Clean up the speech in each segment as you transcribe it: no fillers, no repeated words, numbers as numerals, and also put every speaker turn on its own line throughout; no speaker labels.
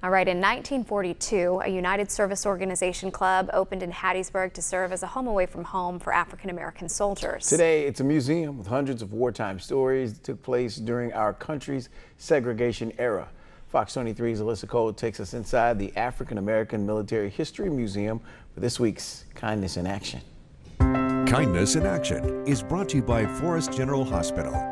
All right, in 1942, a United Service Organization club opened in Hattiesburg to serve as a home away from home for African American soldiers.
Today, it's a museum with hundreds of wartime stories that took place during our country's segregation era. Fox 23's Alyssa Cole takes us inside the African American Military History Museum for this week's Kindness in Action.
Kindness in Action is brought to you by Forrest General Hospital.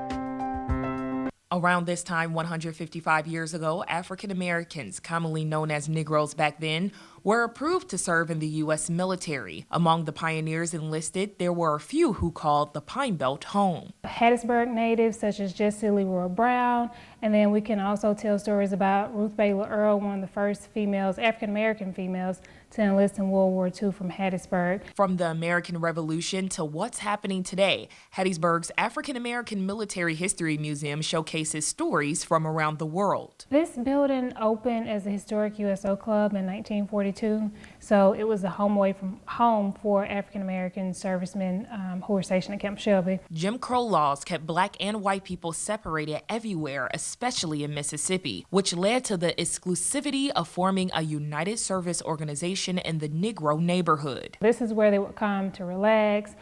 Around this time, 155 years ago, African Americans, commonly known as Negroes back then, were approved to serve in the U.S. military. Among the pioneers enlisted, there were a few who called the Pine Belt home.
Hattiesburg natives such as Jessie Leroy Brown, and then we can also tell stories about Ruth Baylor Earl, one of the first females, African American females, to enlist in World War II from Hattiesburg.
From the American Revolution to what's happening today, Hattiesburg's African American Military History Museum showcases stories from around the world.
This building opened as a historic USO club in 1942, so it was a home away from home for African American servicemen who were stationed at Camp Shelby.
Jim Crow laws kept black and white people separated everywhere, especially in Mississippi, which led to the exclusivity of forming a United Service Organization in the Negro neighborhood.
This is where they would come to relax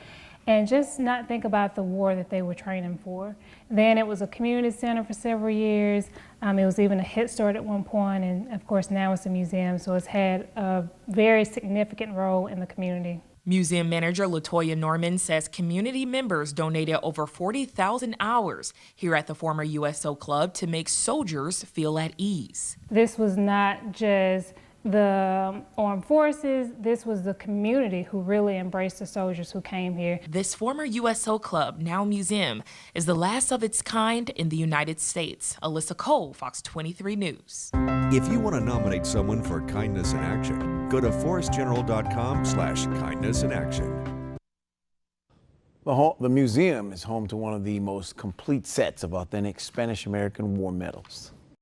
and just not think about the war that they were training for. Then it was a community center for several years. It was even a hit start at one point, and of course now it's a museum, so it's had a very significant role in the community.
Museum manager Latoya Norman says community members donated over 40,000 hours here at the former USO Club to make soldiers feel at ease.
This was not just the armed forces, this was the community who really embraced the soldiers who came here.
This former USO Club, now museum, is the last of its kind in the United States. Alyssa Cole, Fox 23 News.
If you want to nominate someone for Kindness in Action, go to forrestgeneral.com/kindness in action.
The museum is home to one of the most complete sets of authentic Spanish American war medals.